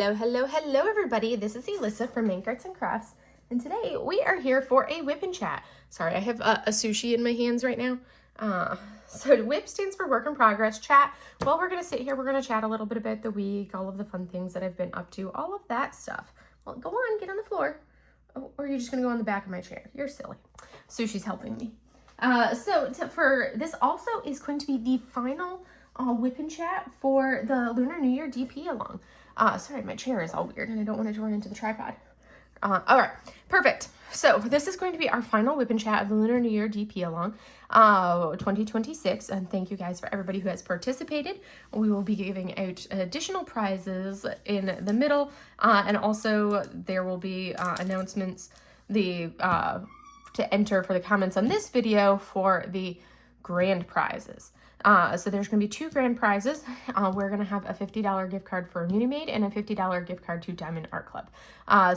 Hello, everybody. This is Alyssa from Mank Arts and Crafts, and today we are here for a WIP and chat. Sorry, I have a sushi in my hands right now. So WIP stands for Work in Progress. Chat, well, we're going to sit here, we're going to chat a little bit about the week, all of the fun things that I've been up to, all of that stuff. Well, go on, get on the floor. Oh, or are you just going to go on the back of my chair? You're silly. Sushi's helping me. For this also is going to be the final WIP and chat for the Lunar New Year DP along. Sorry, my chair is all weird and I don't want to run into the tripod. All right, perfect. So this is going to be our final WIP and chat of the Lunar New Year DP along 2026. And thank you guys for everybody who has participated. We will be giving out additional prizes in the middle. And also there will be announcements to enter for the comments on this video for the grand prizes. So there's going to be 2 grand prizes. We're going to have a $50 gift card for Muni Made and a $50 gift card to Diamond Art Club.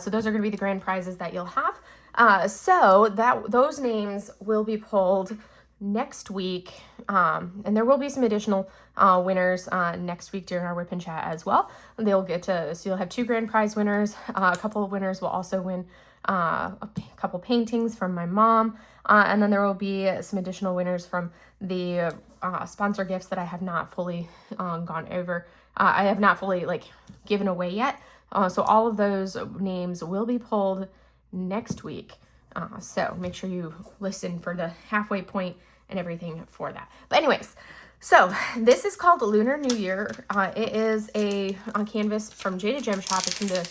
So those are going to be the grand prizes that you'll have. So those names will be pulled next week. And there will be some additional winners next week during our WIP and chat as well. So you'll have 2 grand prize winners. A couple of winners will also win a couple paintings from my mom. And then there will be some additional winners from the sponsor gifts that I have not fully gone over. I have not fully given away yet. So all of those names will be pulled next week. So make sure you listen for the halfway point and everything for that. But anyways, so this is called Lunar New Year. It is a canvas from Jaded Gem Shop. It's in the...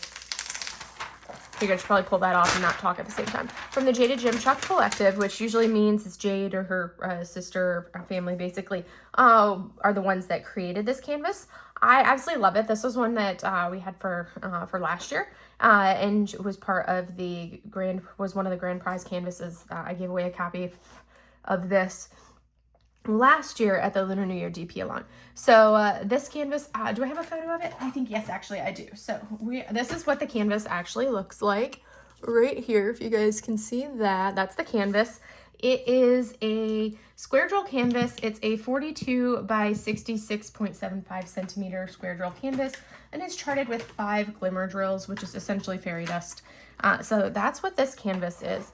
I figured I should probably pull that off and not talk at the same time. From the Jaded Gem Shop Collective, which usually means it's Jade or her sister or family, basically, are the ones that created this canvas. I absolutely love it. This was one that we had for last year, and was part of was one of the grand prize canvases. I gave away a copy of this last year at the Lunar New Year DP along. So this canvas, do I have a photo of it? I think yes, actually I do. So this is what the canvas actually looks like right here. If you guys can see that, that's the canvas. It is a square drill canvas. It's a 42 by 66.75 centimeter square drill canvas, and it's charted with 5 glimmer drills, which is essentially fairy dust. So that's what this canvas is.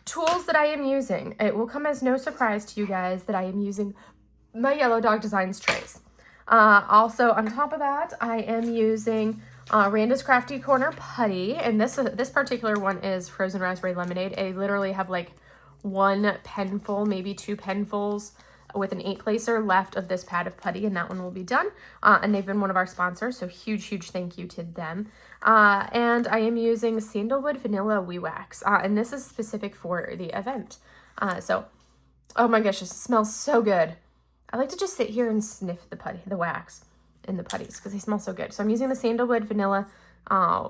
Tools that I am using. It will come as no surprise to you guys that I am using my Yellow Dog Designs trays. Also, on top of that, I am using Randa's Crafty Corner putty, and this particular one is Frozen Raspberry Lemonade. I literally have like 1 penful, maybe 2 penfuls with an 8 placer left of this pad of putty, and that one will be done. And they've been one of our sponsors, so huge thank you to them. And I am using Sandalwood Vanilla Wee Wax, and this is specific for the event. So, oh my gosh, it smells so good. I like to just sit here and sniff the wax in the putties because they smell so good. So I'm using the Sandalwood Vanilla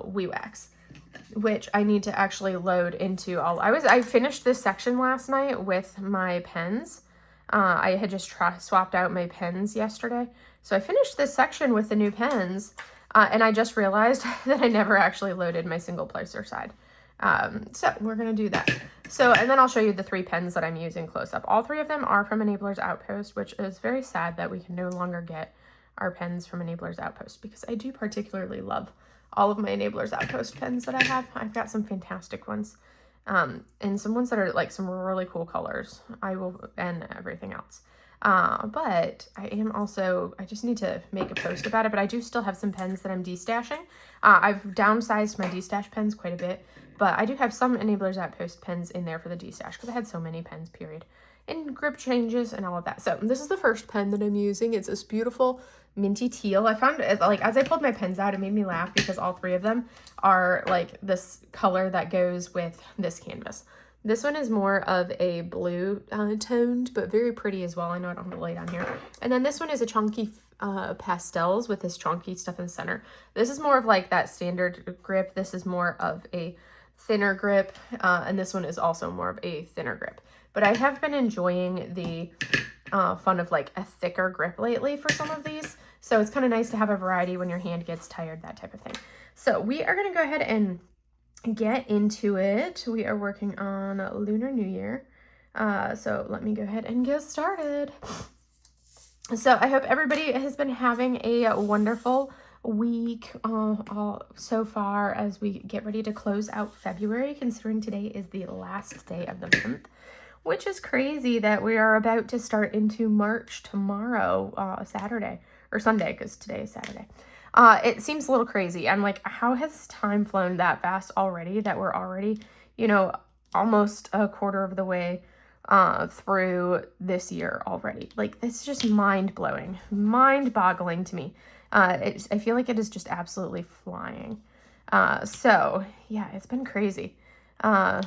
Wee Wax, which I need to actually load into I finished this section last night with my pens. I had just swapped out my pens yesterday. So I finished this section with the new pens, and I just realized that I never actually loaded my single placer side. So we're going to do that. So, and then I'll show you the 3 pens that I'm using close up. All 3 of them are from Enablers Outpost, which is very sad that we can no longer get our pens from Enablers Outpost, because I do particularly love all of my Enablers Outpost pens that I have. I've got some fantastic ones. And some ones that are like some really cool colors. And everything else. But I just need to make a post about it, but I do still have some pens that I'm destashing. I've downsized my destash pens quite a bit, but I do have some Enablers Outpost pens in there for the destash because I had so many pens, period. And grip changes and all of that. So this is the first pen that I'm using. It's this beautiful minty teal. I found it, as I pulled my pens out, it made me laugh because all 3 of them are like this color that goes with this canvas. This one is more of a blue toned, but very pretty as well. I know I don't have the light on here. And then this one is a chunky pastels with this chunky stuff in the center. This is more of like that standard grip. This is more of a thinner grip. And this one is also more of a thinner grip. But I have been enjoying the fun of like a thicker grip lately for some of these. So it's kind of nice to have a variety when your hand gets tired, that type of thing. So we are going to go ahead and get into it. We are working on Lunar New Year. So let me go ahead and get started. So I hope everybody has been having a wonderful week so far as we get ready to close out February, considering today is the last day of the month, which is crazy that we are about to start into March tomorrow, Saturday, or Sunday, because today is Saturday. It seems a little crazy. I'm like, how has time flown that fast already that we're already, you know, almost a quarter of the way through this year already? Like, this is just mind-blowing, mind-boggling to me. I feel like it is just absolutely flying. So yeah, it's been crazy.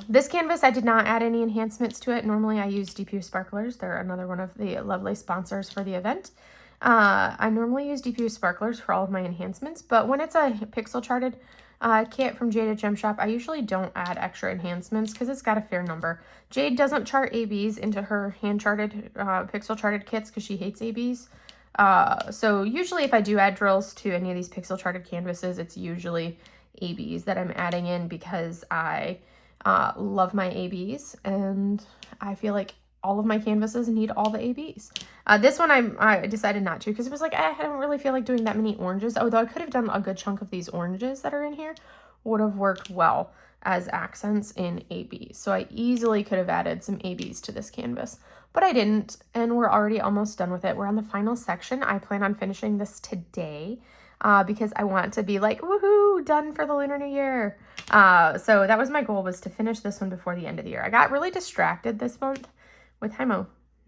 This canvas, I did not add any enhancements to it. Normally I use DPU Sparklers. They're another one of the lovely sponsors for the event. I normally use DPU Sparklers for all of my enhancements, but when it's a pixel charted kit from Jade at Gem Shop, I usually don't add extra enhancements because it's got a fair number. Jade doesn't chart ABs into her hand charted, pixel charted kits because she hates ABs. So usually if I do add drills to any of these pixel charted canvases, it's usually ABs that I'm adding in because I love my ABs and I feel like all of my canvases need all the ABs. This one I decided not to because it was like, I don't really feel like doing that many oranges, although I could have done a good chunk of these oranges that are in here would have worked well as accents in ABs. So I easily could have added some ABs to this canvas, but I didn't, and we're already almost done with it. We're on the final section. I plan on finishing this today because I want to be like, woohoo, done for the Lunar New Year. So that was my goal, was to finish this one before the end of the year. I got really distracted this month with, hi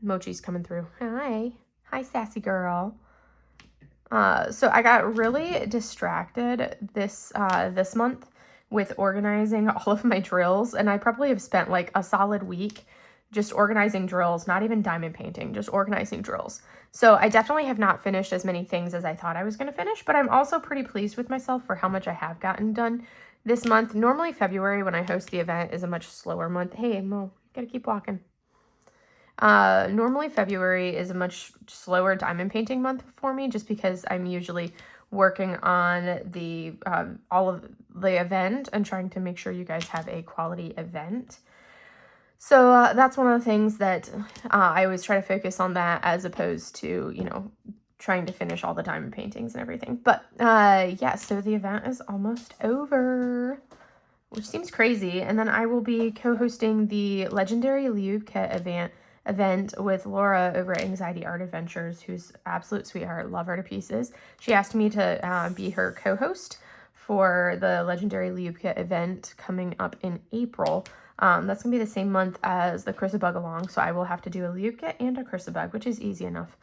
Mochi's coming through. Hi sassy girl. So I got really distracted this month with organizing all of my drills, and I probably have spent like a solid week just organizing drills, not even diamond painting, just organizing drills. So I definitely have not finished as many things as I thought I was going to finish, but I'm also pretty pleased with myself for how much I have gotten done this month. Normally February, when I host the event, is a much slower month. Hey Mo, you gotta keep walking. Normally February is a much slower diamond painting month for me, just because I'm usually working on the all of the event and trying to make sure you guys have a quality event. So that's one of the things that I always try to focus on, that as opposed to, you know, trying to finish all the diamond paintings and everything. But yeah, so the event is almost over, which seems crazy. And then I will be co-hosting the legendary Liubka event with Laura over at Anxiety Art Adventures, who's absolute sweetheart, love her to pieces. She asked me to be her co-host for the legendary Liubka event coming up in April. That's gonna be the same month as the Chrysabug along, so I will have to do a Liubka and a Chrysabug, which is easy enough.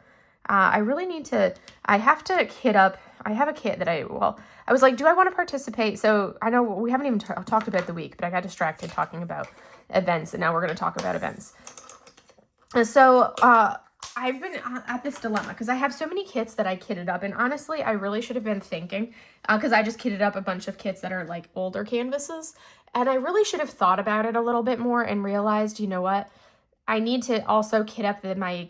I really need to, I have to kit up. I have a kit that I was like, do I want to participate? So I know we haven't even talked about the week, but I got distracted talking about events, and now we're going to talk about events. So I've been at this dilemma because I have so many kits that I kitted up, and honestly, I really should have been thinking, because I just kitted up a bunch of kits that are like older canvases, and I really should have thought about it a little bit more and realized, you know what, I need to also kit up my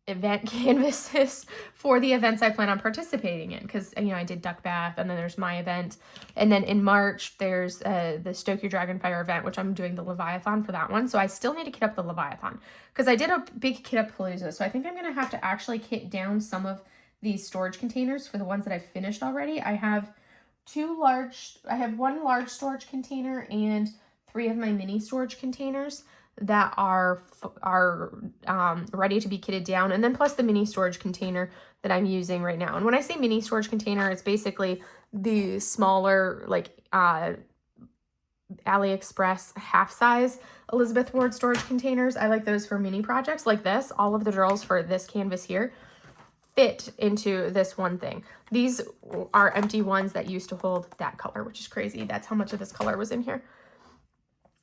event canvases for the events I plan on participating in, because, you know, I did Duck Bath, and then there's my event, and then in March there's the Stoke Your Dragonfire event, which I'm doing the Leviathan for that one. So I still need to kit up the Leviathan because I did a big kit up palooza. So I think I'm gonna have to actually kit down some of these storage containers for the ones that I've finished already. I have one large storage container and 3 of my mini storage containers that are ready to be kitted down, and then plus the mini storage container that I'm using right now. And when I say mini storage container, it's basically the smaller, like AliExpress half size Elizabeth Ward storage containers. I like those for mini projects like this. All of the drills for this canvas here fit into this one thing. These are empty ones that used to hold that color, which is crazy. That's how much of this color was in here.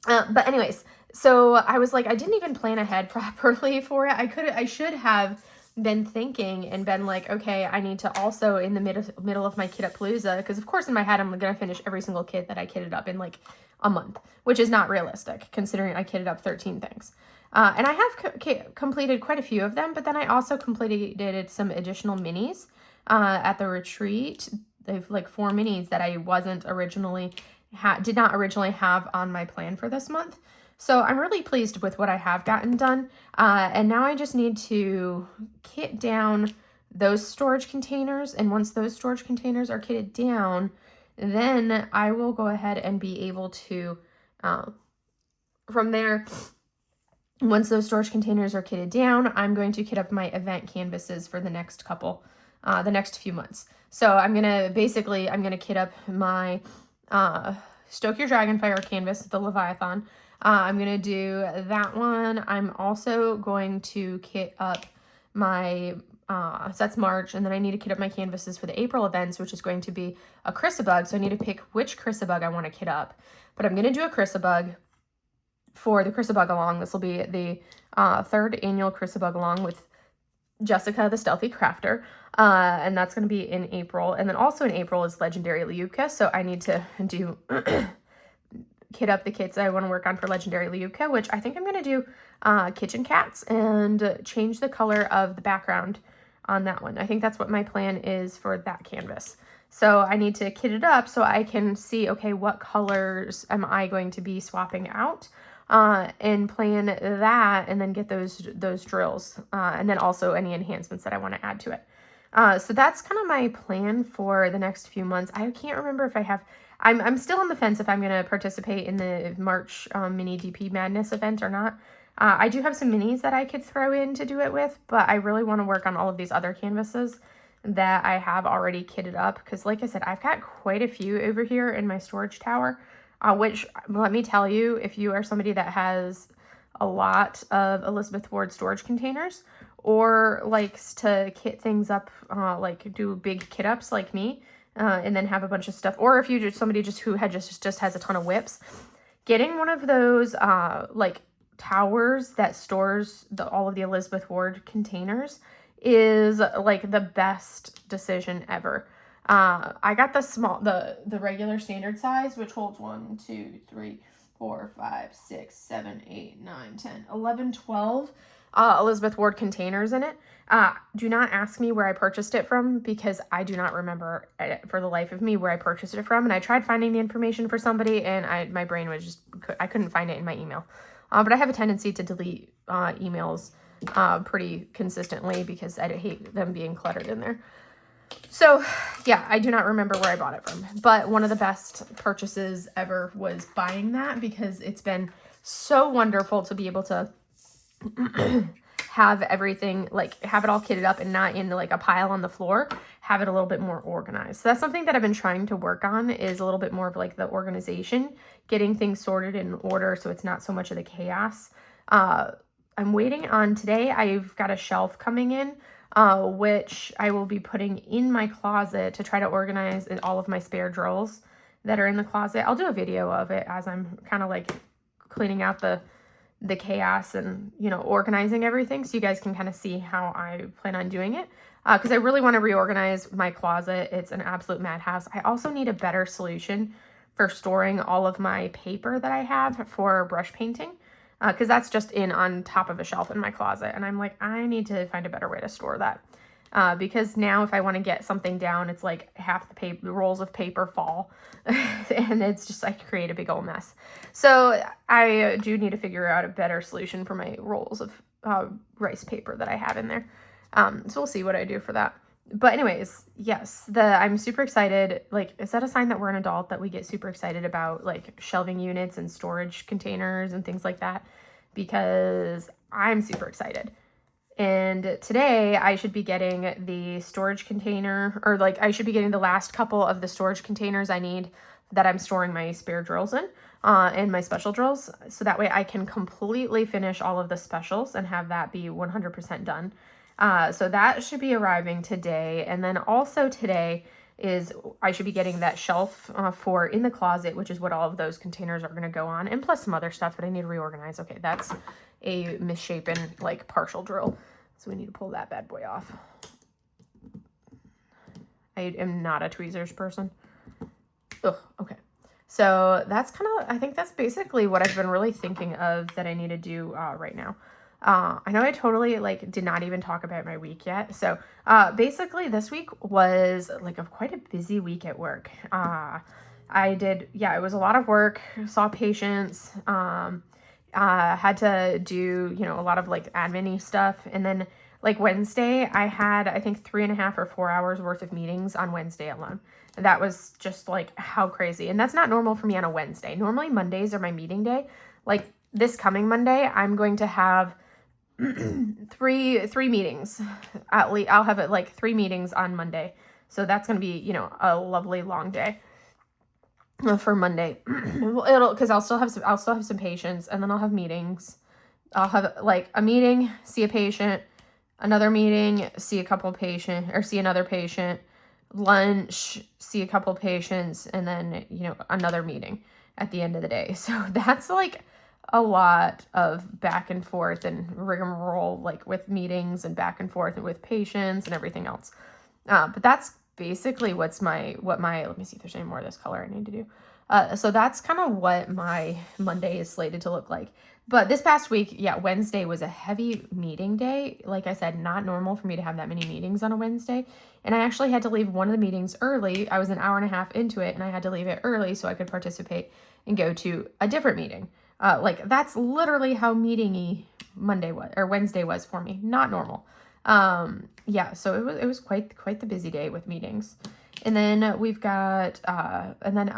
But anyways, so I was like, I didn't even plan ahead properly for it. I should have been thinking and been like, okay, I need to also, in the middle of my kit up palooza, because of course in my head I'm gonna finish every single kit that I kitted up in like a month, which is not realistic considering I kitted up 13 things. And I have completed quite a few of them, but then I also completed some additional minis at the retreat. They've like 4 minis that I wasn't originally did not originally have on my plan for this month. So I'm really pleased with what I have gotten done. And now I just need to kit down those storage containers. And once those storage containers are kitted down, then I will go ahead and be able to, from there, once those storage containers are kitted down, I'm going to kit up my event canvases for the next few months. So I'm going to kit up my Stoke Your Dragonfire canvas, the Leviathan. I'm going to do that one. I'm also going to kit up my, so that's March, and then I need to kit up my canvases for the April events, which is going to be a Chrysabug. So I need to pick which Chrysabug I want to kit up. But I'm going to do a Chrysabug for the Chrysabug Along. This will be the 3rd annual Chrysabug Along with Jessica, the Stealthy Crafter. And that's going to be in April. And then also in April is Legendary Liubka. So I need to do kit up the kits I want to work on for Legendary Liubka, which I think I'm going to do Kitchen Cats and change the color of the background on that one. I think that's what my plan is for that canvas. So I need to kit it up so I can see, okay, what colors am I going to be swapping out, and plan that, and then get those drills, and then also any enhancements that I want to add to it. So that's kind of my plan for the next few months. I can't remember if I have, I'm still on the fence if I'm going to participate in the March mini DP Madness event or not. I do have some minis that I could throw in to do it with, but I really want to work on all of these other canvases that I have already kitted up, because like I said, I've got quite a few over here in my storage tower, which, let me tell you, if you are somebody that has a lot of Elizabeth Ward storage containers or likes to kit things up, like do big kit ups like me, and then have a bunch of stuff, or if you just somebody who had just has a ton of WIPs, getting one of those like towers that stores all of the Elizabeth Ward containers is like the best decision ever. I got the regular standard size, which holds 1, 2, 3, 4, 5, 6, 7, 8, 9, 10, 11, 12 Elizabeth Ward containers in it. Do not ask me where I purchased it from, because I do not remember for the life of me where I purchased it from. And I tried finding the information for somebody, and my brain was just, I couldn't find it in my email. But I have a tendency to delete emails pretty consistently because I hate them being cluttered in there. So yeah, I do not remember where I bought it from, but one of the best purchases ever was buying that, because it's been so wonderful to be able to have everything, like have it all kitted up and not in like a pile on the floor, have it a little bit more organized. So that's something that I've been trying to work on, is a little bit more of like the organization, getting things sorted in order so it's not so much of the chaos. I'm waiting on today. I've got a shelf coming in, which I will be putting in my closet to try to organize all of my spare drills that are in the closet. I'll do a video of it as I'm kind of like cleaning out the chaos and, you know, organizing everything, so you guys can kind of see how I plan on doing it, because I really want to reorganize my closet. It's an absolute madhouse. I also need a better solution for storing all of my paper that I have for brush painting, because that's just on top of a shelf in my closet, and I'm like, I need to find a better way to store that, because now if I want to get something down, it's like half the rolls of paper fall, and it's just like create a big old mess. So I do need to figure out a better solution for my rolls of rice paper that I have in there. So we'll see what I do for that. But anyways, yes, I'm super excited. Like, is that a sign that we're an adult, that we get super excited about like shelving units and storage containers and things like that? Because I'm super excited. And today I should be getting the storage container, or like I should be getting the last couple of the storage containers I need that I'm storing my spare drills in, and my special drills. So that way I can completely finish all of the specials and have that be 100% done. So that should be arriving today. And then also today I should be getting that shelf for in the closet, which is what all of those containers are going to go on, and plus some other stuff that I need to reorganize. Okay, that's a misshapen, like partial drill. So we need to pull that bad boy off. I am not a tweezers person. Ugh, okay. So that's I think that's basically what I've been really thinking of that I need to do right now. I know I totally did not even talk about my week yet. So basically this week was quite a busy week at work. It was a lot of work, saw patients, had to do, a lot of admin-y stuff. And then Like Wednesday, I had, I think 3.5 or 4 hours worth of meetings on Wednesday alone. And that was just like how crazy. And that's not normal for me on a Wednesday. Normally Mondays are my meeting day. Like this coming Monday, I'm going to have three meetings. At least I'll have like 3 meetings on Monday. So that's going to be, you know, a lovely long day for Monday. Because I'll still have some patients, and then I'll have meetings. I'll have like a meeting, see a patient, another meeting, see a couple patient, or see another patient, lunch, see a couple patients, and then, you know, another meeting at the end of the day. So that's like a lot of back and forth and rigmarole, like with meetings and back and forth and with patients and everything else. But that's basically let me see if there's any more of this color I need to do. So that's kind of what my Monday is slated to look like. But this past week, yeah, Wednesday was a heavy meeting day. Like I said, not normal for me to have that many meetings on a Wednesday. And I actually had to leave one of the meetings early. I was an hour and a half into it, and I had to leave it early so I could participate and go to a different meeting. Like that's literally how meeting-y Monday was, or Wednesday was for me. Not normal. Yeah, so it was quite the busy day with meetings. And then we've got, and then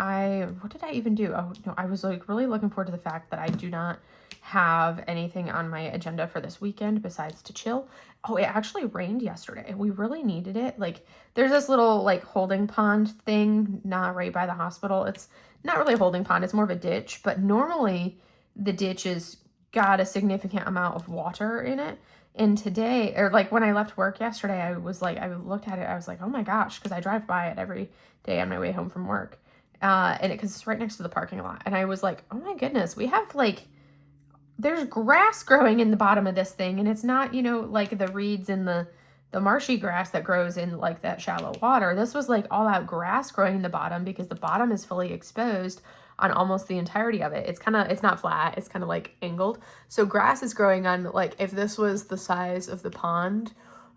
what did I even do? Oh, no, I was like really looking forward to the fact that I do not have anything on my agenda for this weekend besides to chill. Oh, it actually rained yesterday. We really needed it. Like there's this little like holding pond thing, not right by the hospital. It's not really a holding pond. It's more of a ditch, but normally the ditch has got a significant amount of water in it. And today, or like when I left work yesterday, I looked at it, I was like, oh my gosh, because I drive by it every day on my way home from work. Because it's right next to the parking lot. And I was like, oh my goodness, we have like, there's grass growing in the bottom of this thing. And it's not, you know, like the reeds and the marshy grass that grows in like that shallow water. This was like all out grass growing in the bottom because the bottom is fully exposed on almost the entirety of it. It's not flat, it's kind of like angled. So grass is growing on, like if this was the size of the pond,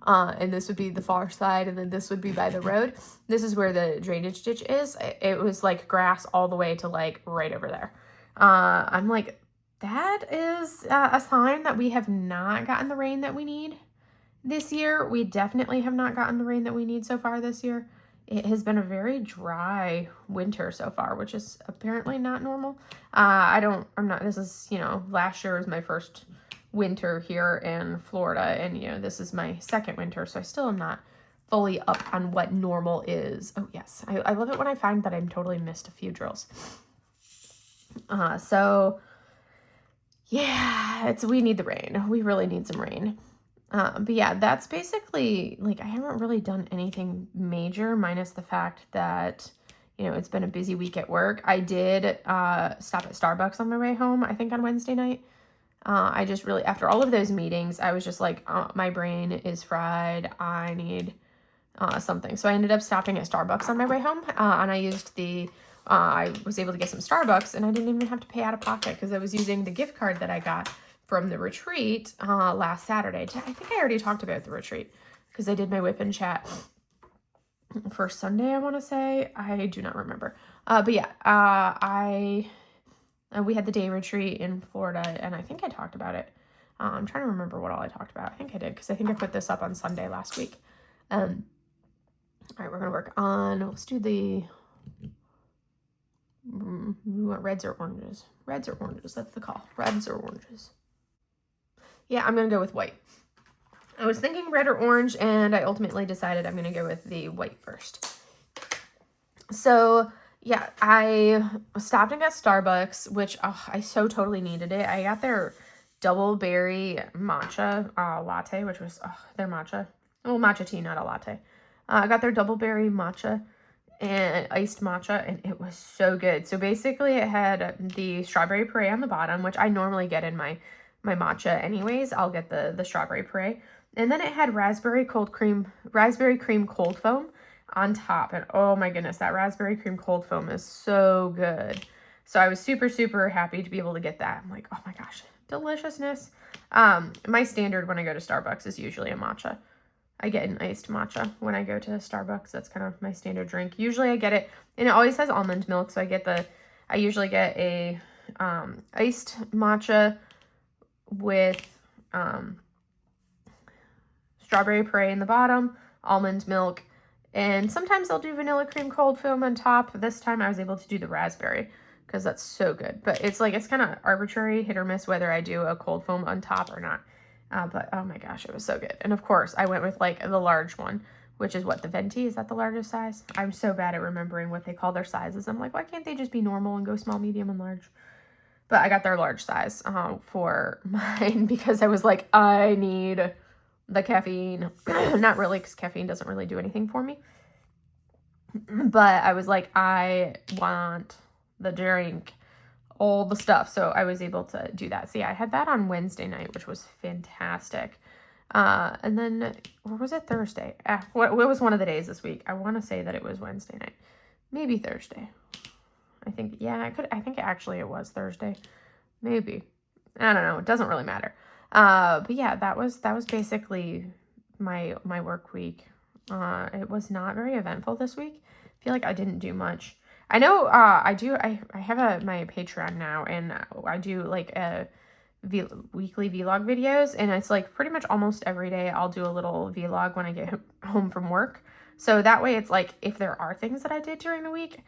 and this would be the far side, and then this would be by the road. This is where the drainage ditch is. It was like grass all the way to like right over there. I'm like, that is a sign that we have not gotten the rain that we need this year. We definitely have not gotten the rain that we need so far this year. It has been a very dry winter so far, which is apparently not normal. This is, you know, last year was my first winter here in Florida, and, you know, this is my second winter, so I still am not fully up on what normal is. Oh, yes. I love it when I find that I've totally missed a few drills. So, yeah, we need the rain. We really need some rain. But yeah, that's basically, like, I haven't really done anything major, minus the fact that, you know, it's been a busy week at work. I did stop at Starbucks on my way home, I think on Wednesday night. I just really, after all of those meetings, I was just like, my brain is fried. I need something. So I ended up stopping at Starbucks on my way home, and I used I was able to get some Starbucks, and I didn't even have to pay out of pocket because I was using the gift card that I got from the retreat last Saturday. I think I already talked about the retreat because I did my WIP and chat for Sunday, I want to say. I do not remember. But yeah, we had the day retreat in Florida, and I think I talked about it. I'm trying to remember what all I talked about. I think I did, because I think I put this up on Sunday last week. All right, we're going to work on, let's do the, we want reds or oranges? Reds or oranges, that's the call. Reds or oranges. Yeah, I'm going to go with white. I was thinking red or orange, and I ultimately decided I'm going to go with the white first. So, yeah, I stopped and got Starbucks, which I so totally needed it. I got their double berry matcha latte, which was their matcha. Well, matcha tea, not a latte. I got their double berry matcha and iced matcha, and it was so good. So basically it had the strawberry puree on the bottom, which I normally get in my matcha anyways. I'll get the strawberry puree. And then it had raspberry cream cold foam on top. And oh my goodness, that raspberry cream cold foam is so good. So I was super, super happy to be able to get that. I'm like, oh my gosh, deliciousness. My standard when I go to Starbucks is usually a matcha. I get an iced matcha when I go to Starbucks. That's kind of my standard drink. Usually I get it, and it always has almond milk. So I usually get a iced matcha with strawberry puree in the bottom, almond milk, and sometimes I'll do vanilla cream cold foam on top. This time I was able to do the raspberry because that's so good. But it's like, it's kind of arbitrary, hit or miss, whether I do a cold foam on top or not. But oh my gosh, it was so good. And of course, I went with like the large one, which is what, the venti? Is that the largest size? I'm so bad at remembering what they call their sizes. I'm like, why can't they just be normal and go small, medium, and large? But I got their large size for mine because I was like, I need the caffeine. Not really, because caffeine doesn't really do anything for me. But I was like, I want the drink, all the stuff. So I was able to do that. So yeah, I had that on Wednesday night, which was fantastic. And then, or was it Thursday? What was one of the days this week? I want to say that it was Wednesday night. Maybe Thursday. I think, yeah, I think actually it was Thursday. Maybe. I don't know. It doesn't really matter. But yeah, that was basically my work week. It was not very eventful this week. I feel like I didn't do much. I know, I have my Patreon now, and I do like weekly vlog videos, and it's like pretty much almost every day I'll do a little vlog when I get home from work. So that way it's like, if there are things that I did during the week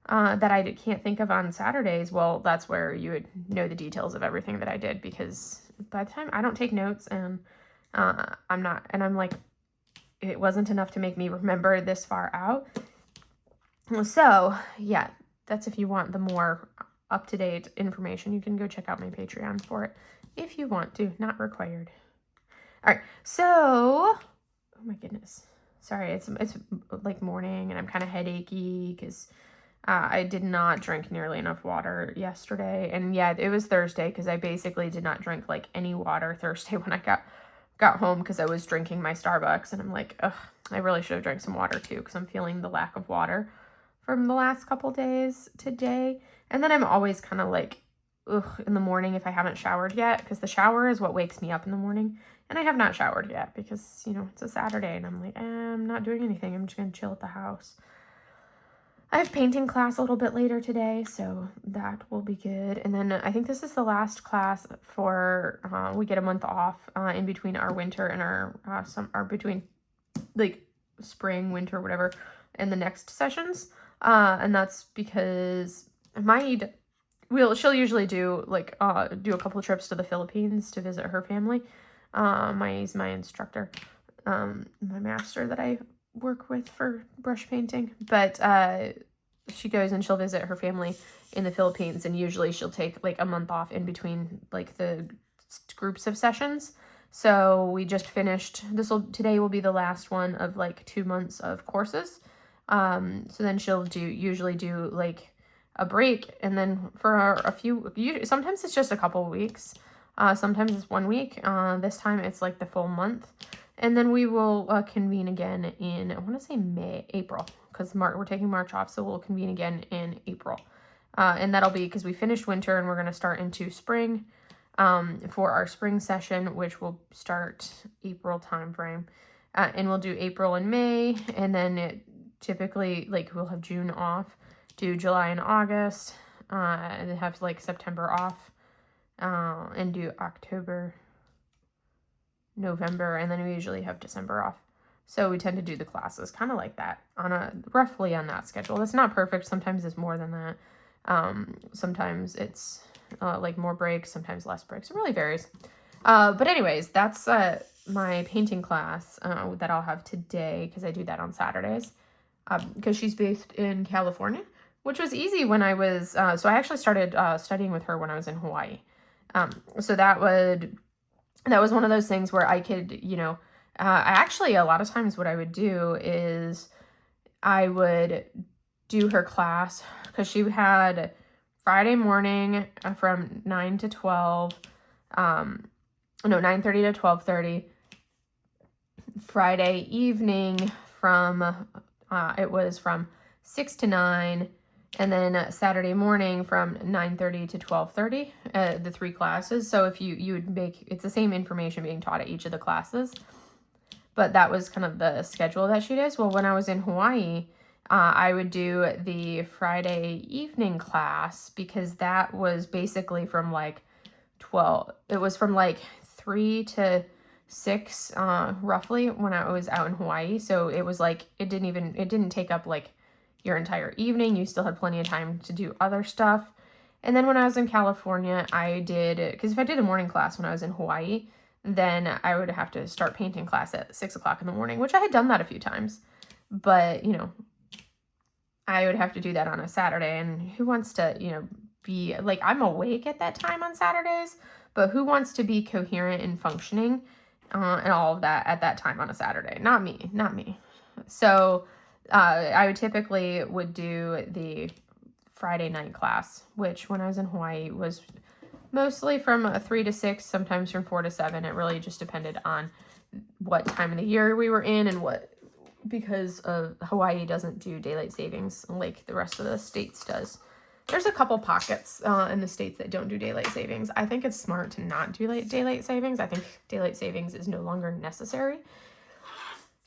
that I can't think of on Saturdays, well, that's where you would know the details of everything that I did, because by the time I don't take notes, and I'm like, it wasn't enough to make me remember this far out. So yeah, that's if you want the more up-to-date information. You can go check out my Patreon for it if you want to, not required. All right, so, oh my goodness. Sorry, it's like morning and I'm kind of headachy because I did not drink nearly enough water yesterday. And yeah, it was Thursday because I basically did not drink like any water Thursday when I got home because I was drinking my Starbucks. And I'm like, ugh, I really should have drank some water too because I'm feeling the lack of water from the last couple days today. And then I'm always kind of like, ugh, in the morning if I haven't showered yet, because the shower is what wakes me up in the morning. And I have not showered yet because, you know, it's a Saturday and I'm like, I'm not doing anything. I'm just going to chill at the house. I have painting class a little bit later today, so that will be good. And then I think this is the last class for, we get a month off in between our winter and our between like spring, winter, whatever, and the next sessions. And that's because she'll usually do like, do a couple trips to the Philippines to visit her family. He's my instructor, my master that I work with for brush painting, but she goes and she'll visit her family in the Philippines, and usually she'll take like a month off in between like the groups of sessions. So we just finished today will be the last one of like 2 months of courses. So then she'll usually do like a break, and then for sometimes it's just a couple weeks, sometimes it's 1 week. This time it's like the full month. And then we will convene again in, I want to say April, because we're taking March off, so we'll convene again in April. And that'll be because we finished winter and we're going to start into spring for our spring session, which will start April timeframe. And we'll do April and May, and then typically, like, we'll have June off, do July and August, and then have, like, September off, and do October, November, and then we usually have December off. So we tend to do the classes kind of like that, roughly on that schedule. That's not perfect. Sometimes it's more than that. Sometimes it's like more breaks, sometimes less breaks. It really varies. But anyways, that's my painting class that I'll have today, because I do that on Saturdays, because she's based in California, which was easy when I was, so I actually started studying with her when I was in Hawaii. So that was one of those things where I could, you know, actually a lot of times what I would do is I would do her class, because she had Friday morning from 9 to 12, 9:30 to 12:30, Friday evening it was from 6 to 9, and then Saturday morning from 9:30 to 12:30, the 3 classes. So if you would it's the same information being taught at each of the classes, but that was kind of the schedule that she does. Well, when I was in Hawaii, I would do the Friday evening class, because that was basically from like 12, it was from like 3 to 6 roughly when I was out in Hawaii. So it was like, it didn't take up like your entire evening. You still had plenty of time to do other stuff. And then when I was in California, I did, because if I did a morning class when I was in Hawaii, then I would have to start painting class at 6 o'clock in the morning, which I had done that a few times. But, you know, I would have to do that on a Saturday, and who wants to, you know, be, like, I'm awake at that time on Saturdays, but who wants to be coherent and functioning and all of that at that time on a Saturday? Not me, not me. So I would typically do the Friday night class, which when I was in Hawaii was mostly from 3 to 6, sometimes from 4 to 7. It really just depended on what time of the year we were in and because Hawaii doesn't do daylight savings like the rest of the states does. There's a couple pockets in the states that don't do daylight savings. I think it's smart to not do daylight savings. I think daylight savings is no longer necessary.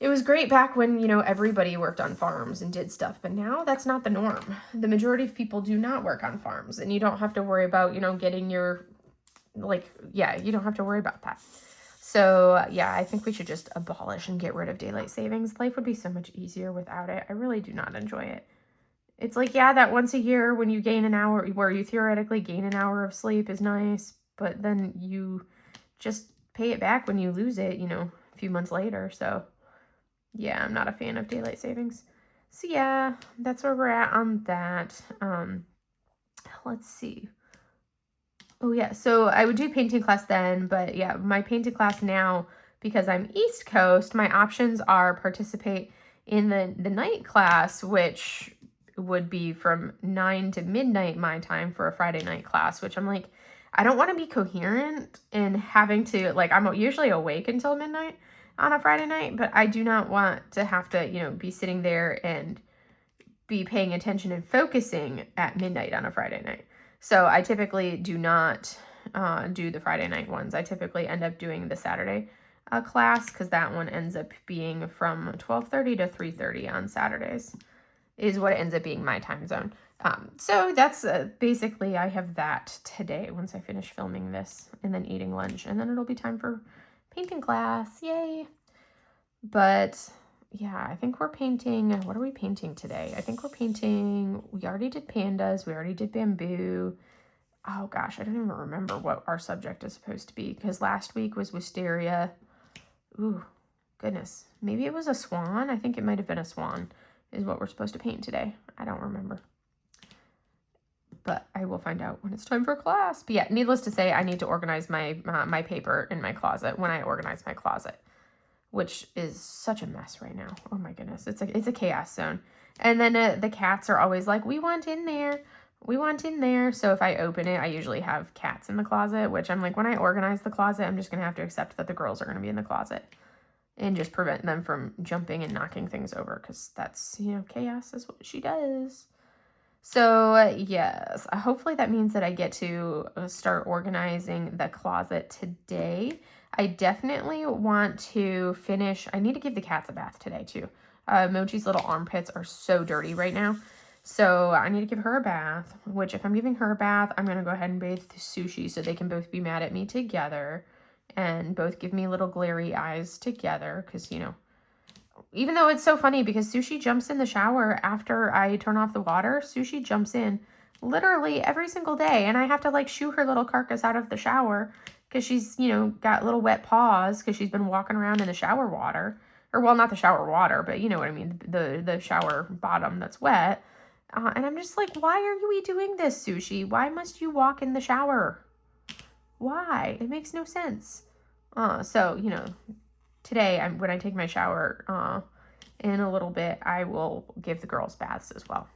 It was great back when, you know, everybody worked on farms and did stuff, but now that's not the norm. The majority of people do not work on farms, and you don't have to worry about, you know, getting your, like, yeah, you don't have to worry about that. So, yeah, I think we should just abolish and get rid of daylight savings. Life would be so much easier without it. I really do not enjoy it. It's like, yeah, that once a year when you gain an hour, where you theoretically gain an hour of sleep is nice, but then you just pay it back when you lose it, you know, a few months later. So, yeah, I'm not a fan of daylight savings. So, yeah, that's where we're at on that. Let's see. Oh, yeah, so I would do painting class then, but yeah, my painting class now, because I'm East Coast, my options are participate in the night class, which would be from 9 to midnight my time for a Friday night class, which I'm like, I don't want to be coherent and having to, like, I'm usually awake until midnight on a Friday night, but I do not want to have to, you know, be sitting there and be paying attention and focusing at midnight on a Friday night. So I typically do not do the Friday night ones. I typically end up doing the Saturday class, because that one ends up being from 12:30 to 3:30 on Saturdays is what ends up being my time zone. So that's basically, I have that today once I finish filming this and then eating lunch, and then it'll be time for painting class. Yay. But yeah, I think we're painting, what are we painting today? I think we're painting, we already did pandas, we already did bamboo. Oh gosh, I don't even remember what our subject is supposed to be, because last week was wisteria. Ooh, goodness. Maybe it was a swan. I think it might have been a swan is what we're supposed to paint today. I don't remember. But I will find out when it's time for class. But yeah, needless to say, I need to organize my my paper in my closet when I organize my closet, which is such a mess right now. Oh my goodness. It's a chaos zone. And then the cats are always like, we want in there. We want in there. So if I open it, I usually have cats in the closet, which I'm like, when I organize the closet, I'm just going to have to accept that the girls are going to be in the closet and just prevent them from jumping and knocking things over, because that's, you know, chaos is what she does. So yes, hopefully that means that I get to start organizing the closet today. I definitely want to finish. I need to give the cats a bath today too. Mochi's little armpits are so dirty right now. So I need to give her a bath, which if I'm giving her a bath, I'm going to go ahead and bathe Sushi so they can both be mad at me together and both give me little glary eyes together. Because, you know, even though it's so funny because Sushi jumps in the shower after I turn off the water, Sushi jumps in literally every single day. And I have to like shoo her little carcass out of the shower because she's, you know, got little wet paws because she's been walking around in the shower water. Or, well, not the shower water, but you know what I mean, the shower bottom that's wet. And I'm just like, why are you doing this, Sushi? Why must you walk in the shower? Why? It makes no sense. So, you know, today, when I take my shower in a little bit, I will give the girls baths as well.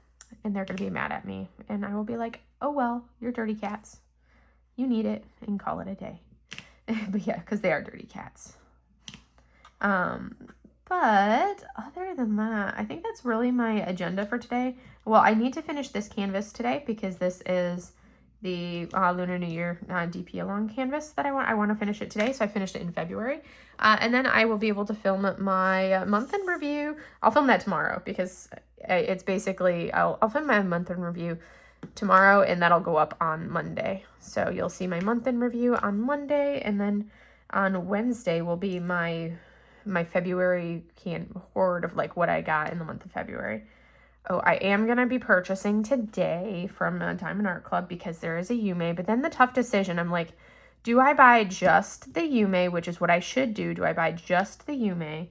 And they're going to be mad at me. And I will be like, oh, well, you're dirty cats. You need it, and call it a day. But yeah, because they are dirty cats. But other than that, I think that's really my agenda for today. Well, I need to finish this canvas today because this is the Lunar New Year DP along canvas that I want. I want to finish it today, so I finished it in February. And then I will be able to film my month in review. I'll film that tomorrow because it's basically, I'll film my month in review tomorrow, and that'll go up on Monday. So you'll see my month in review on Monday, and then on Wednesday will be my February hoard of like what I got in the month of February. Oh, I am going to be purchasing today from Diamond Art Club because there is a Yume, but then the tough decision, I'm like, do I buy just the Yume, which is what I should do? Do I buy just the Yume?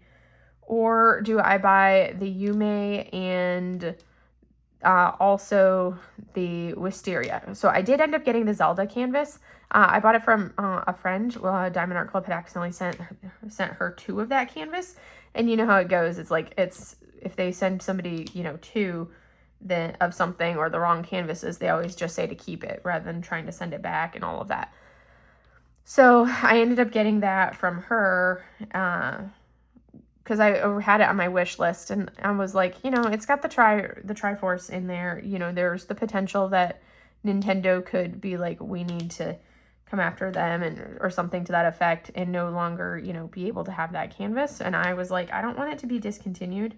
Or do I buy the Yume and also the Wisteria? So I did end up getting the Zelda canvas. I bought it from a friend. Diamond Art Club had accidentally sent her 2 of that canvas. And you know how it goes. It's like, if they send somebody, 2 of something or the wrong canvases, they always just say to keep it rather than trying to send it back and all of that. So I ended up getting that from her because I had it on my wish list, and I was like, it's got the Triforce in there. There's the potential that Nintendo could be like, we need to come after them or something to that effect and no longer, be able to have that canvas. And I was like, I don't want it to be discontinued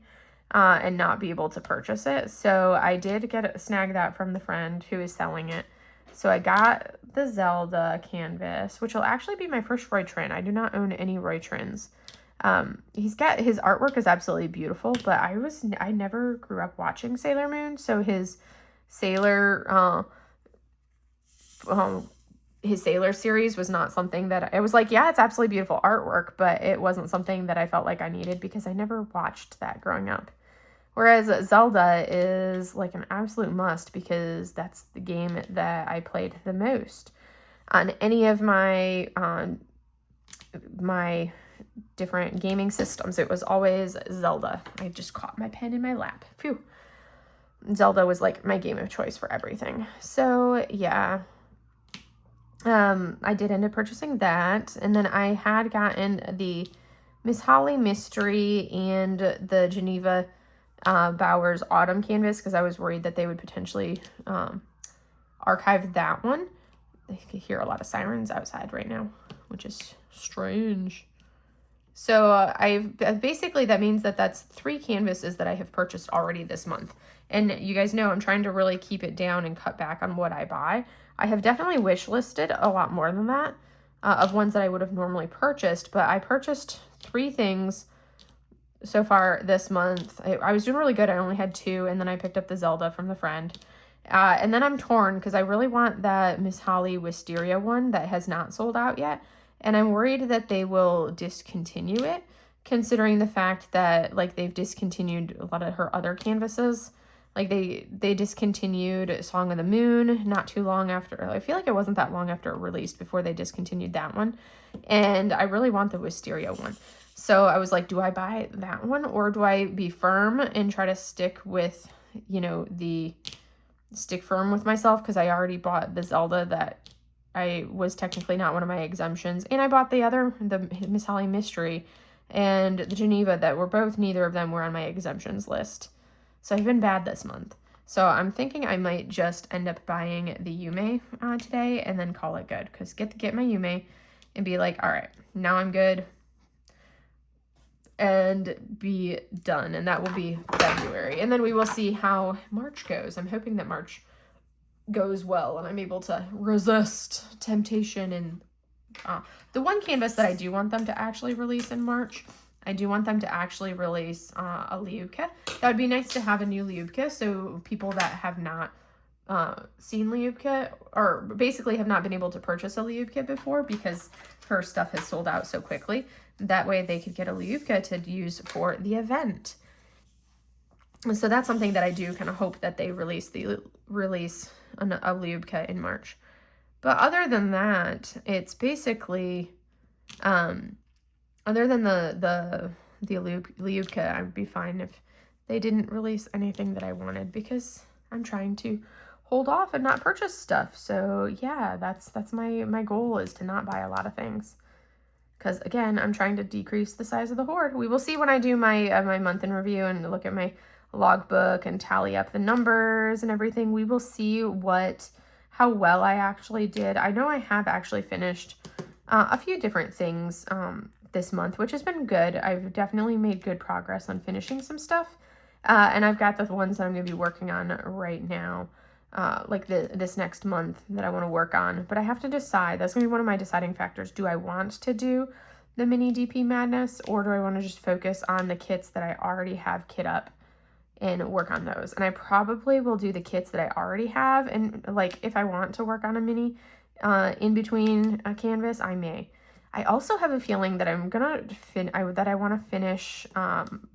and not be able to purchase it. So I did snag that from the friend who is selling it. So I got the Zelda canvas, which will actually be my first Roy Trin. I do not own any Roy Trins. His artwork is absolutely beautiful, but I never grew up watching Sailor Moon. So his Sailor series was not something that I was like, yeah, it's absolutely beautiful artwork, but it wasn't something that I felt like I needed because I never watched that growing up. Whereas Zelda is like an absolute must because that's the game that I played the most. On any of my different gaming systems, it was always Zelda. I just caught my pen in my lap. Phew. Zelda was like my game of choice for everything. So yeah, I did end up purchasing that. And then I had gotten the Miss Holly Mystery and the Geneva Bowers Autumn canvas because I was worried that they would potentially archive that one. I can hear a lot of sirens outside right now, which is strange. So basically that means that that's 3 canvases that I have purchased already this month. And you guys know I'm trying to really keep it down and cut back on what I buy. I have definitely wish listed a lot more than that of ones that I would have normally purchased, but I purchased 3 things so far this month. I was doing really good. I only had 2, and then I picked up the Zelda from the friend. And then I'm torn because I really want that Miss Holly Wisteria one that has not sold out yet. And I'm worried that they will discontinue it, considering the fact that like they've discontinued a lot of her other canvases. Like they discontinued Song of the Moon not too long after. I feel like it wasn't that long after it released before they discontinued that one. And I really want the Wisteria one. So I was like, do I buy that one or do I be firm and try to stick with, stick firm with myself? Because I already bought the Zelda that I was technically not one of my exemptions. And I bought the Miss Holly Mystery and the Geneva that were both, neither of them were on my exemptions list. So I've been bad this month. So I'm thinking I might just end up buying the Yume today and then call it good. Because get my Yume and be like, all right, now I'm good. And be done. And that will be February. And then we will see how March goes. I'm hoping that March goes well and I'm able to resist temptation. And the one canvas that I do want them to actually release in March, I do want them to actually release a Liubka. That would be nice to have a new Liubka, so people that have not seen Liubka, or basically have not been able to purchase a Liubka before because her stuff has sold out so quickly, that way they could get a Liubka to use for the event. And so that's something that I do kind of hope that they release a Liubka in March. But other than that, it's basically, other than the Liubka, I'd be fine if they didn't release anything that I wanted because I'm trying to hold off and not purchase stuff. So yeah, that's my goal, is to not buy a lot of things. Because again, I'm trying to decrease the size of the hoard. We will see when I do my month in review and look at my logbook and tally up the numbers and everything. We will see how well I actually did. I know I have actually finished a few different things this month, which has been good. I've definitely made good progress on finishing some stuff. And I've got the ones that I'm going to be working on right now. like this next month that I want to work on. But I have to decide. That's going to be one of my deciding factors. Do I want to do the mini DP Madness, or do I want to just focus on the kits that I already have kit up and work on those? And I probably will do the kits that I already have. And like, if I want to work on a mini in between a canvas, I may. I also have a feeling that I'm gonna that I want to finish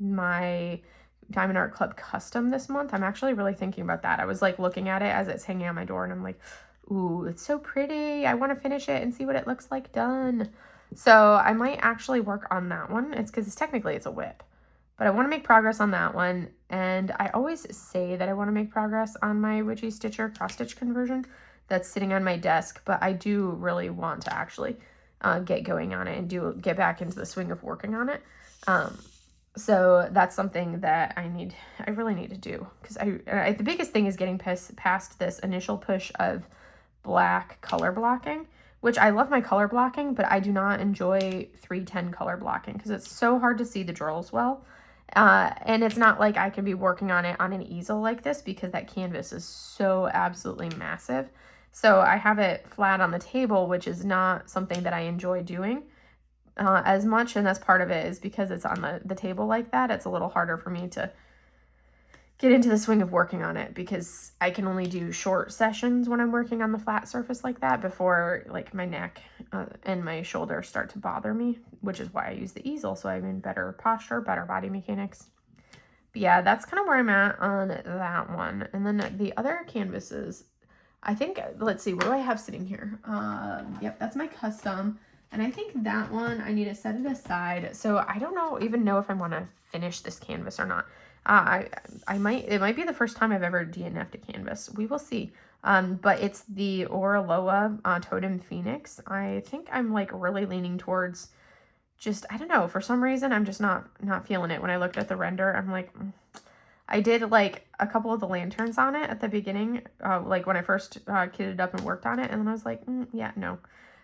my Diamond Art Club custom this month. I'm actually really thinking about that. I was like looking at it as it's hanging on my door, and I'm like, ooh, it's so pretty. I want to finish it and see what it looks like done. So I might actually work on that one. It's because technically it's a WIP, but I want to make progress on that one. And I always say that I want to make progress on my Witchy Stitcher cross stitch conversion that's sitting on my desk, but I do really want to actually get going on it and get back into the swing of working on it. So that's something that I really need to do, because the biggest thing is getting past this initial push of black color blocking, which I love my color blocking, but I do not enjoy 310 color blocking because it's so hard to see the drills well. And it's not like I can be working on it on an easel like this because that canvas is so absolutely massive. So I have it flat on the table, which is not something that I enjoy doing as much. And that's part of it, is because it's on the table like that. It's a little harder for me to get into the swing of working on it, because I can only do short sessions when I'm working on the flat surface like that before like my neck and my shoulder start to bother me, which is why I use the easel. So I'm in better posture, better body mechanics. But yeah, that's kind of where I'm at on that one. And then the other canvases, I think, let's see, what do I have sitting here? Yep, that's my custom. And I think that one, I need to set it aside. So I don't even know if I want to finish this canvas or not. It might be the first time I've ever DNF'd a canvas. We will see. But it's the Oraloa Totem Phoenix. I think I'm like really leaning towards just, I don't know, for some reason, I'm just not feeling it. When I looked at the render, I'm like, I did like a couple of the lanterns on it at the beginning, like when I first kitted up and worked on it. And then I was like, yeah, no.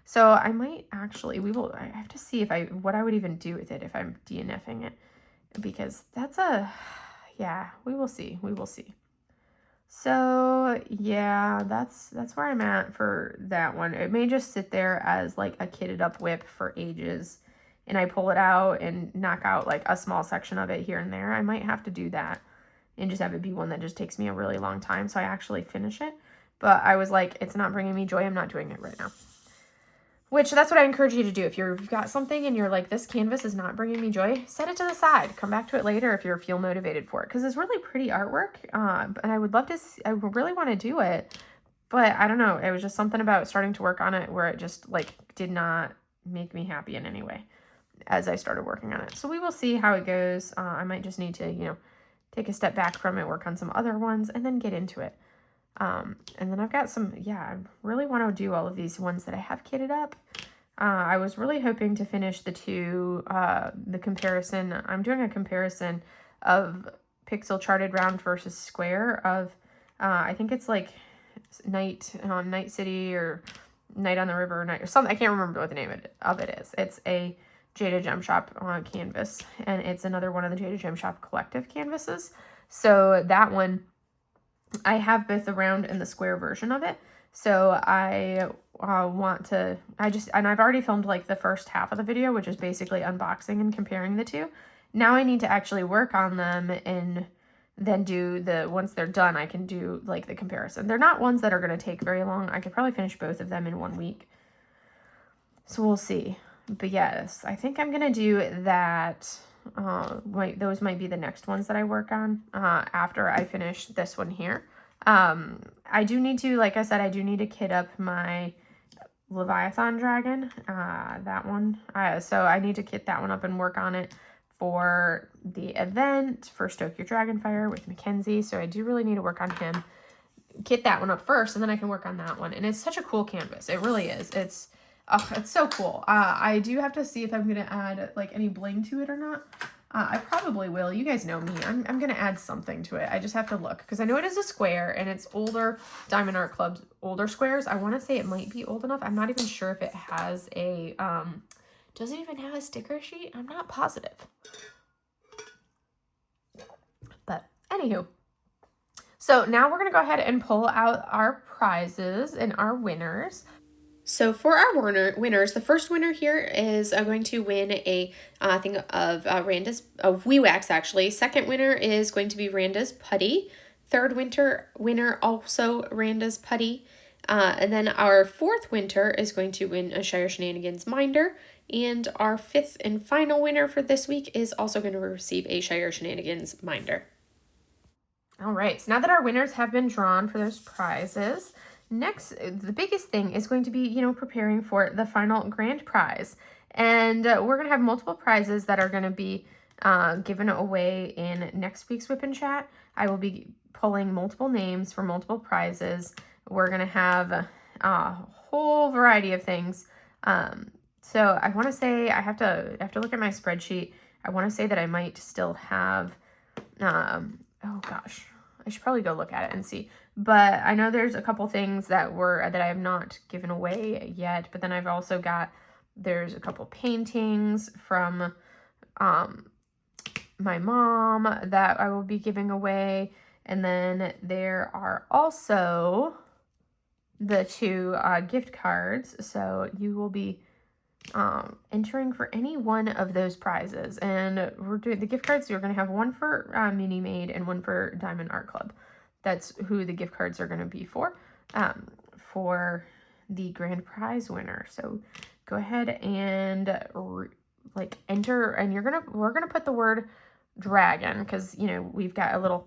So I might actually, I have to see what I would even do with it if I'm DNFing it, because that's yeah, we will see. So yeah, that's where I'm at for that one. It may just sit there as like a kitted up WIP for ages, and I pull it out and knock out like a small section of it here and there. I might have to do that and just have it be one that just takes me a really long time so I actually finish it. But I was like, it's not bringing me joy. I'm not doing it right now. Which, that's what I encourage you to do. If you've got something and you're like, this canvas is not bringing me joy, set it to the side. Come back to it later if you feel motivated for it. Because it's really pretty artwork. And I would love to, I really want to do it. But I don't know. It was just something about starting to work on it where it just like did not make me happy in any way as I started working on it. So we will see how it goes. I might just need to, take a step back from it, work on some other ones, and then get into it. And then I've got I really want to do all of these ones that I have kitted up. I was really hoping to finish the comparison. I'm doing a comparison of pixel charted round versus square of, I think it's like Night City or Night on the River or something. I can't remember what the name of it is. It's a Jada Gem Shop canvas, and it's another one of the Jada Gem Shop collective canvases. So that one, I have both the round and the square version of it. So I and I've already filmed like the first half of the video, which is basically unboxing and comparing the two. Now I need to actually work on them, and then once they're done, I can do like the comparison. They're not ones that are going to take very long. I could probably finish both of them in 1 week. So we'll see. But yes, I think I'm going to do that. Those might be the next ones that I work on after I finish this one here. I do need to, like I said, I do need to kit up my Leviathan dragon, that one. So I need to kit that one up and work on it for the event for Stoke Your Dragonfire with Mackenzie. So I do really need to work on him, kit that one up first, and then I can work on that one. And it's such a cool canvas. It really is. It's so cool. I do have to see if I'm going to add like any bling to it or not. I probably will. You guys know me. I'm going to add something to it. I just have to look, because I know it is a square and it's older Diamond Art Club's older squares. I want to say it might be old enough. I'm not even sure if it has a, does it even have a sticker sheet? I'm not positive. But anywho, So now we're going to go ahead and pull out our prizes and our winners. So for our winners, the first winner here is going to win a thing of Randa's WIP wax actually. Second winner is going to be Randa's putty. Third winner also Randa's putty. And then our fourth winner is going to win a Shire Shenanigans minder. And our fifth and final winner for this week is also going to receive a Shire Shenanigans minder. All right, so now that our winners have been drawn for those prizes, next, the biggest thing is going to be, preparing for the final grand prize. And we're going to have multiple prizes that are going to be given away in next week's WIP and Chat. I will be pulling multiple names for multiple prizes. We're going to have a whole variety of things. So I want to say, I have to look at my spreadsheet. I want to say that I might still have, oh gosh, I should probably go look at it and see. But I know there's a couple things that I have not given away yet. But then I've also got, there's a couple paintings from my mom that I will be giving away. And then there are also the 2 gift cards. So you will be entering for any one of those prizes. And we're doing the gift cards. You're going to have one for Mini Made and one for Diamond Art Club. That's who the gift cards are going to be for the grand prize winner. So go ahead and enter, and we're gonna put the word dragon, because we've got a little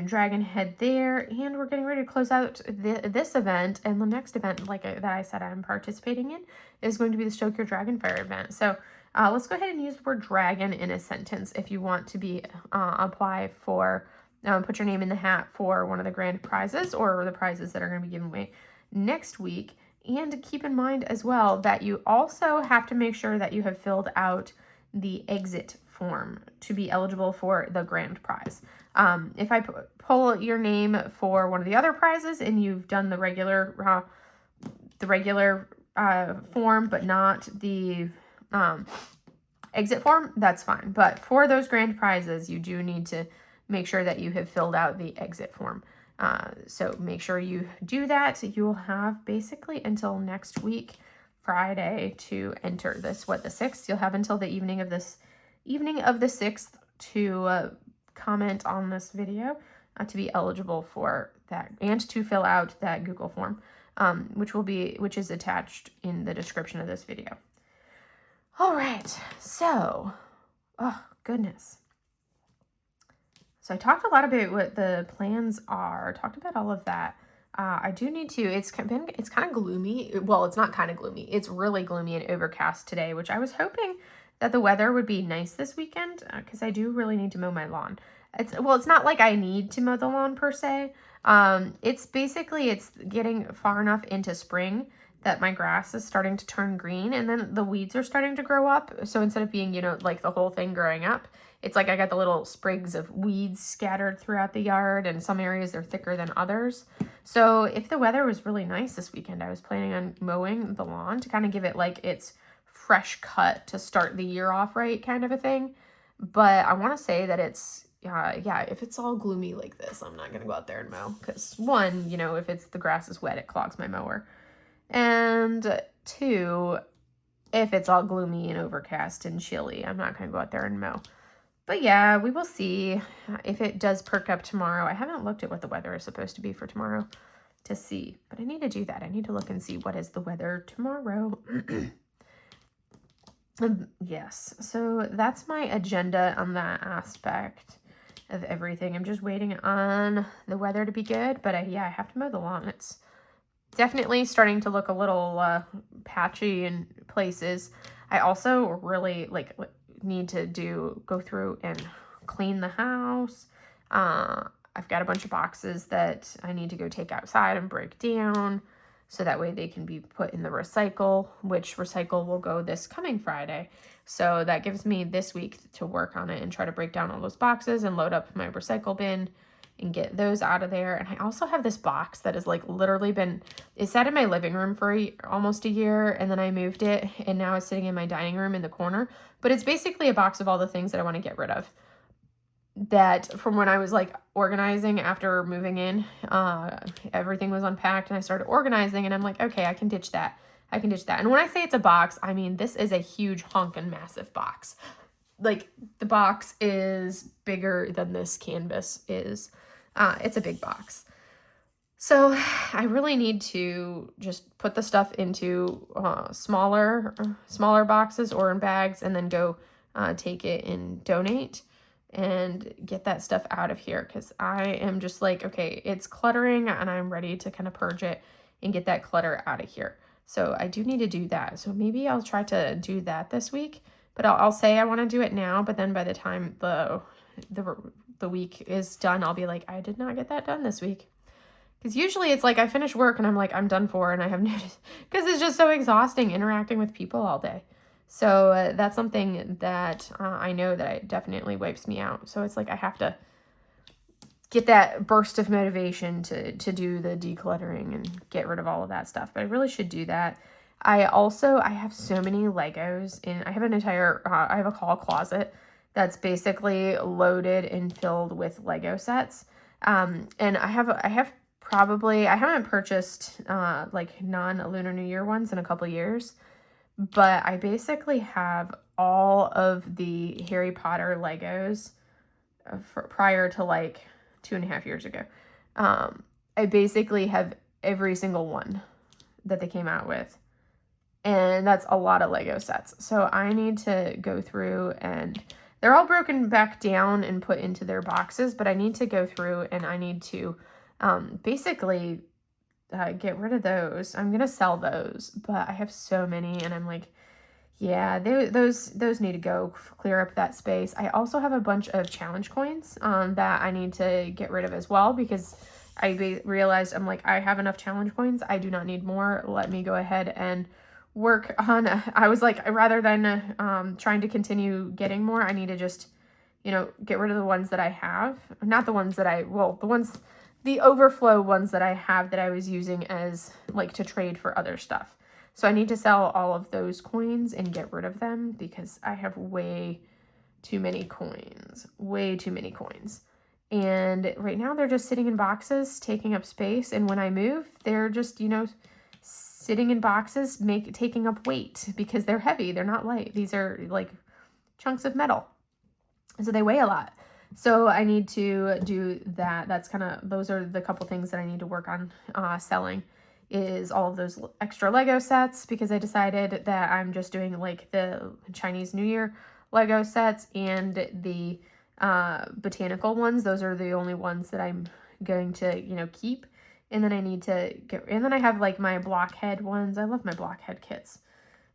dragon head there, and we're getting ready to close out this event. And the next event, that I said I'm participating in, is going to be the Stoke Your Dragonfire event. So let's go ahead and use the word dragon in a sentence if you want to be apply for put your name in the hat for one of the grand prizes or the prizes that are going to be given away next week. And keep in mind as well that you also have to make sure that you have filled out the exit form to be eligible for the grand prize. If I pull your name for one of the other prizes and you've done the regular form but not the exit form, that's fine. But for those grand prizes, you do need to make sure that you have filled out the exit form. So make sure you do that. You'll have basically until next week, Friday, to enter this, the 6th. You'll have until the evening of the 6th to comment on this video to be eligible for that, and to fill out that Google form, which is attached in the description of this video. All right, so, oh goodness. So I talked a lot about what the plans are, talked about all of that. I do need to, it's kind of gloomy. Well, it's not kind of gloomy. It's really gloomy and overcast today, which I was hoping that the weather would be nice this weekend, because I do really need to mow my lawn. It's not like I need to mow the lawn per se. It's getting far enough into spring that my grass is starting to turn green, and then the weeds are starting to grow up. So instead of being, the whole thing growing up, it's like I got the little sprigs of weeds scattered throughout the yard, and some areas are thicker than others. So if the weather was really nice this weekend, I was planning on mowing the lawn to kind of give it its fresh cut to start the year off right, kind of a thing. But I want to say that it's, if it's all gloomy like this, I'm not going to go out there and mow. Because one, if the grass is wet, it clogs my mower. And 2, if it's all gloomy and overcast and chilly, I'm not going to go out there and mow. But yeah, we will see if it does perk up tomorrow. I haven't looked at what the weather is supposed to be for tomorrow to see, but I need to do that. I need to look and see what is the weather tomorrow. Yes, so that's my agenda on that aspect of everything. I'm just waiting on the weather to be good, but I have to mow the lawn. It's definitely starting to look a little patchy in places. I also really need to go through and clean the house. I've got a bunch of boxes that I need to go take outside and break down, so that way they can be put in the recycle, which recycle will go this coming Friday. So that gives me this week to work on it and try to break down all those boxes and load up my recycle bin and get those out of there. And I also have this box that has literally it sat in my living room for almost a year, and then I moved it, and now it's sitting in my dining room in the corner. But it's basically a box of all the things that I want to get rid of. that from when I was like organizing after moving in, everything was unpacked and I started organizing and I'm like, okay, I can ditch that. I can ditch that. And when I say it's a box, I mean, this is a huge honkin' massive box. Like the box is bigger than this canvas is. It's a big box. So I really need to just put the stuff into smaller boxes or in bags and then go take it and donate and get that stuff out of here, because I am just like, okay, it's cluttering and I'm ready to kind of purge it and get that clutter out of here. So I do need to do that. So maybe I'll try to do that this week, but I'll say I want to do it now, but then by the time the week is done, I'll be like, I did not get that done this week. Because usually it's like I finish work and I'm like, I'm done for, and I have noticed, because it's just so exhausting interacting with people all day. So that's something that I know that it definitely wipes me out. So it's like I have to get that burst of motivation to do the decluttering and get rid of all of that stuff. But I really should do that. I have so many Legos, and I have an entire, I have a hall closet that's basically loaded and filled with Lego sets. And I haven't purchased like non-Lunar New Year ones in a couple years. But I basically have all of the Harry Potter Legos prior to like 2.5 years ago. I basically have every single one that they came out with. And that's a lot of Lego sets. So I need to go through, and they're all broken back down and put into their boxes. But I need to go through and I need to basically get rid of those. I'm gonna sell those, but I have so many, and I'm like, yeah, those need to go. Clear up that space. I also have a bunch of challenge coins that I need to get rid of as well, because I realized I'm like, I have enough challenge coins. I do not need more. Let me go ahead and work on. I was like, rather than trying to continue getting more, I need to just, get rid of the ones that I have. Not the ones that the overflow ones that I have that I was using as like to trade for other stuff. So I need to sell all of those coins and get rid of them, because I have way too many coins. And right now they're just sitting in boxes, taking up space. And when I move, they're just, sitting in boxes, taking up weight, because they're heavy. They're not light. These are like chunks of metal. So they weigh a lot. So I need to do that. Those are the couple things that I need to work on selling, is all of those extra Lego sets, because I decided that I'm just doing like the Chinese New Year Lego sets and the botanical ones. Those are the only ones that I'm going to, keep. And then I need to and then I have like my blockhead ones. I love my blockhead kits.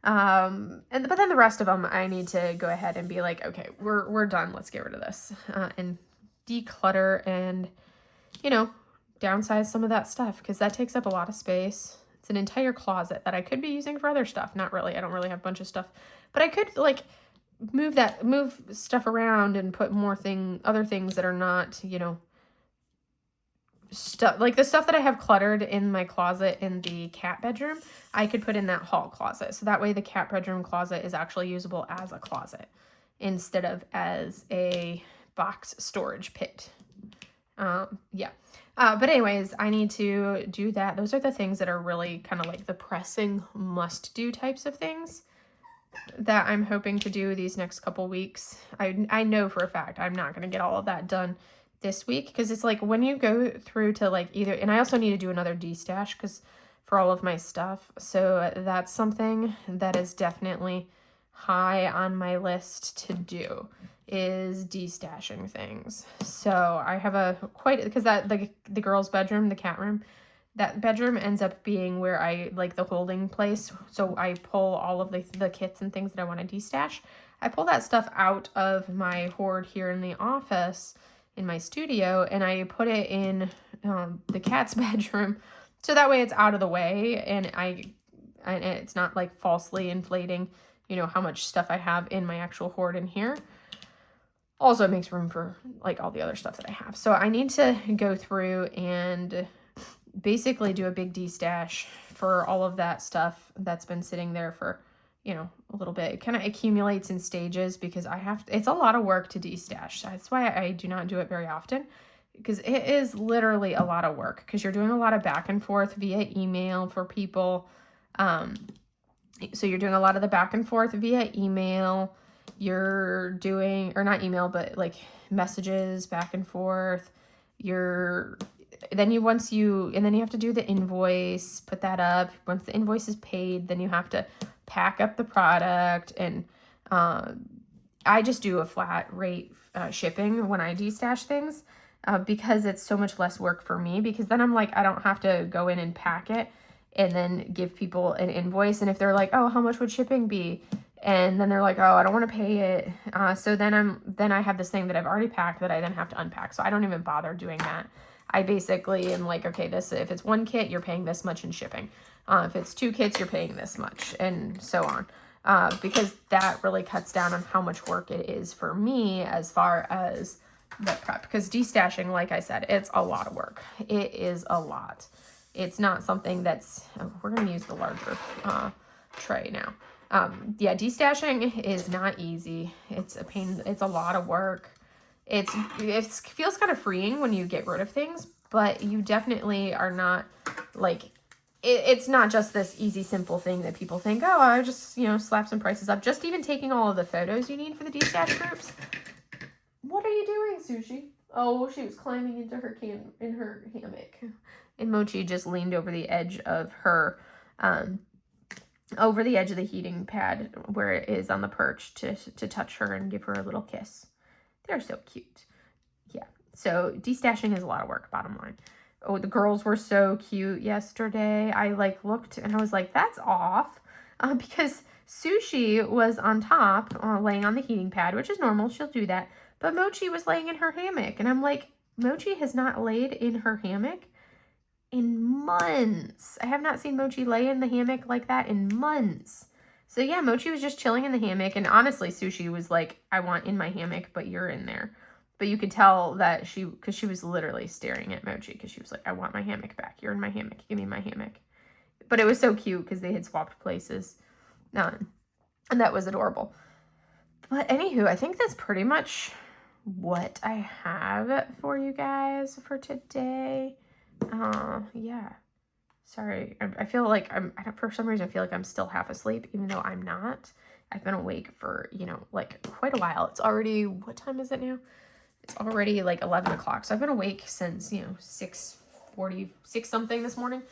But then the rest of them, I need to go ahead and be like, okay, we're done. Let's get rid of this, and declutter and, downsize some of that stuff, because that takes up a lot of space. It's an entire closet that I could be using for other stuff. Not really. I don't really have a bunch of stuff, but I could like move stuff around and put other things that are not, stuff like the stuff that I have cluttered in my closet in the cat bedroom, I could put in that hall closet. So that way the cat bedroom closet is actually usable as a closet instead of as a box storage pit. But anyways, I need to do that. Those are the things that are really kind of like the pressing must do types of things that I'm hoping to do these next couple weeks. I know for a fact I'm not going to get all of that done this week, because it's like when you go through to like and I also need to do another destash because for all of my stuff. So that's something that is definitely high on my list to do, is destashing things. So I have because that the girls' bedroom, the cat room, that bedroom ends up being where I like the holding place. So I pull all of the kits and things that I want to destash. I pull that stuff out of my hoard here in the office in my studio, and I put it in the cat's bedroom, so that way it's out of the way, and it's not like falsely inflating, how much stuff I have in my actual hoard in here. Also, it makes room for like all the other stuff that I have. So I need to go through and basically do a big destash for all of that stuff that's been sitting there for, you know, a little bit. It kind of accumulates in stages because it's a lot of work to destash. That's why I do not do it very often, because it is literally a lot of work because you're doing a lot of back and forth via email for people. So you're doing a lot of the back and forth via email. You're doing, or not email, but like messages back and forth. Then you have to do the invoice, put that up. Once the invoice is paid, then you have to pack up the product. And I just do a flat rate shipping when I destash things because it's so much less work for me, because then I'm like, I don't have to go in and pack it and then give people an invoice. And if they're like, oh, how much would shipping be? And then they're like, oh, I don't want to pay it. So then I have this thing that I've already packed that I then have to unpack. So I don't even bother doing that. I basically am like, okay, if it's 1 kit, you're paying this much in shipping. If it's 2 kits, you're paying this much, and so on. Because that really cuts down on how much work it is for me as far as the prep. Because destashing, like I said, it's a lot of work. It is a lot. It's not something that's, we're going to use the larger tray now. Yeah, destashing is not easy. It's a pain. It's a lot of work. It feels kind of freeing when you get rid of things, but you definitely are not like, it's not just this easy, simple thing that people think, oh, I just, slap some prices up. Just even taking all of the photos you need for the destash groups. What are you doing, Sushi? Oh, she was climbing into her hammock. And Mochi just leaned over the edge of her, over the edge of the heating pad where it is on the perch to touch her and give her a little kiss. They're so cute. Yeah. So destashing is a lot of work, bottom line. Oh, the girls were so cute yesterday. I looked and I was like, that's off. Because Sushi was on top, laying on the heating pad, which is normal. She'll do that. But Mochi was laying in her hammock. And I'm like, Mochi has not laid in her hammock in months. I have not seen Mochi lay in the hammock like that in months. So yeah, Mochi was just chilling in the hammock, and honestly, Sushi was like, I want in my hammock, but you're in there. But you could tell that because she was literally staring at Mochi, because she was like, I want my hammock back. You're in my hammock. Give me my hammock. But it was so cute because they had swapped places. And that was adorable. But anywho, I think that's pretty much what I have for you guys for today. Yeah. Sorry, I feel like for some reason, I feel like I'm still half asleep, even though I'm not. I've been awake for, quite a while. It's already, what time is it now? It's already like 11 o'clock. So I've been awake since, 6:46 something this morning.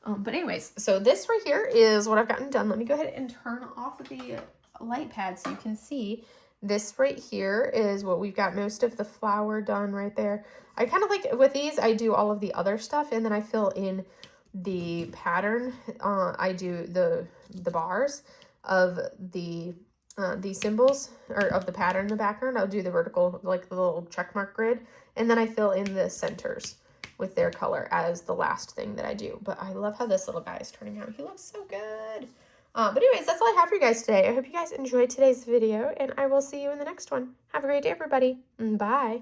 But anyways, so this right here is what I've gotten done. Let me go ahead and turn off the light pad so you can see. This right here is what we've got most of the flower done right there. I kind of like, with these, I do all of the other stuff, and then I fill in the pattern. I do the bars of the symbols, or of the pattern in the background. I'll do the vertical, like the little check mark grid, and then I fill in the centers with their color as the last thing that I do. But I love how this little guy is turning out. He looks so good. But anyways, that's all I have for you guys today. I hope you guys enjoyed today's video, and I will see you in the next one. Have a great day, everybody. Bye.